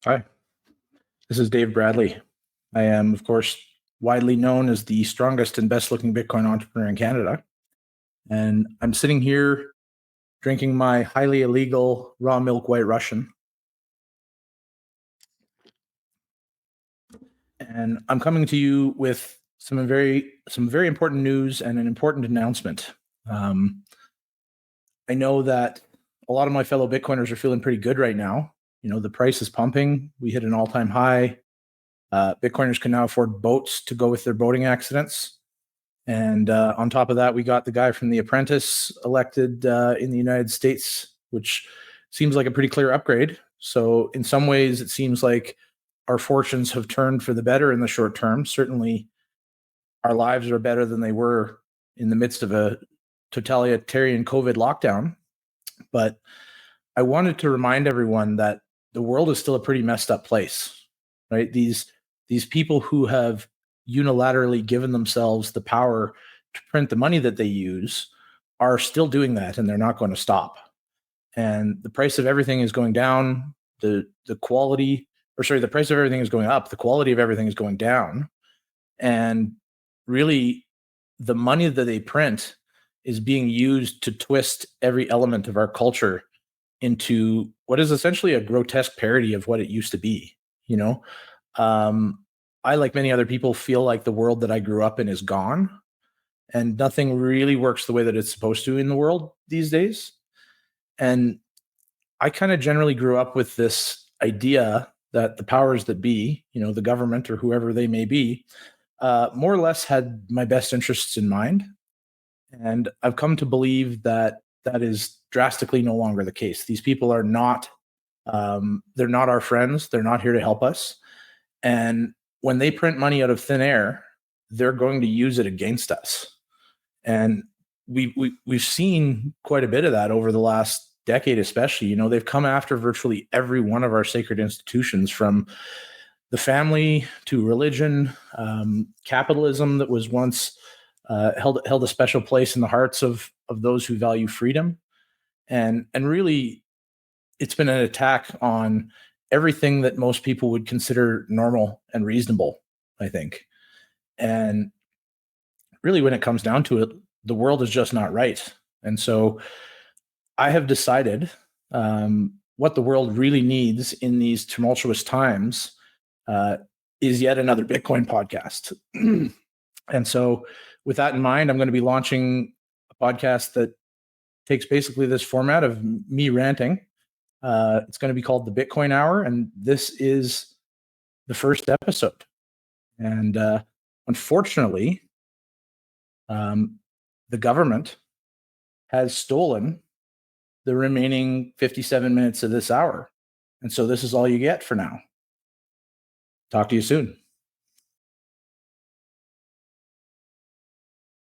Hi, this is Dave Bradley. I am, of course, widely known as the strongest and best looking Bitcoin entrepreneur in Canada. And I'm sitting here drinking my highly illegal raw milk white Russian. And I'm coming to you with some very important news and an important announcement. Um, I know that a lot of my fellow Bitcoiners are feeling pretty good right now. You know, the price is pumping. We hit an all-time high. Bitcoiners can now afford boats to go with their boating accidents. And on top of that, we got the guy from The Apprentice elected in the United States, which seems like a pretty clear upgrade. So, in some ways, it seems like our fortunes have turned for the better in the short term. Certainly, our lives are better than they were in the midst of a totalitarian COVID lockdown. But I wanted to remind everyone that the world is still a pretty messed up place, right? These people who have unilaterally given themselves the power to print the money that they use are still doing that, and they're not going to stop. And the price of everything is going down. The quality, or sorry, the price of everything is going up. The quality of everything is going down. And really, the money that they print is being used to twist every element of our culture into what is essentially a grotesque parody of what it used to be. You know, um, I, like many other people, feel like the world that I grew up in is gone, and nothing really works the way that it's supposed to in the world these days. And I kind of generally grew up with this idea that the powers that be, you know, the government or whoever they may be, more or less had my best interests in mind. And I've come to believe that that is drastically no longer the case. These people are not, they're not our friends. They're not here to help us. And when they print money out of thin air, they're going to use it against us. And we've seen quite a bit of that over the last decade, especially. You know, they've come after virtually every one of our sacred institutions, from the family to religion, capitalism that was once held a special place in the hearts of those who value freedom, and really, it's been an attack on everything that most people would consider normal and reasonable, I think. And really, when it comes down to it, the world is just not right. And so I have decided what the world really needs in these tumultuous times uh, is yet another Bitcoin podcast. And so, with that in mind, I'm going to be launching a podcast that takes basically this format of me ranting. It's going to be called the Bitcoin Hour, and this is the first episode. And unfortunately, um, the government has stolen the remaining 57 minutes of this hour. And so this is all you get for now. Talk to you soon.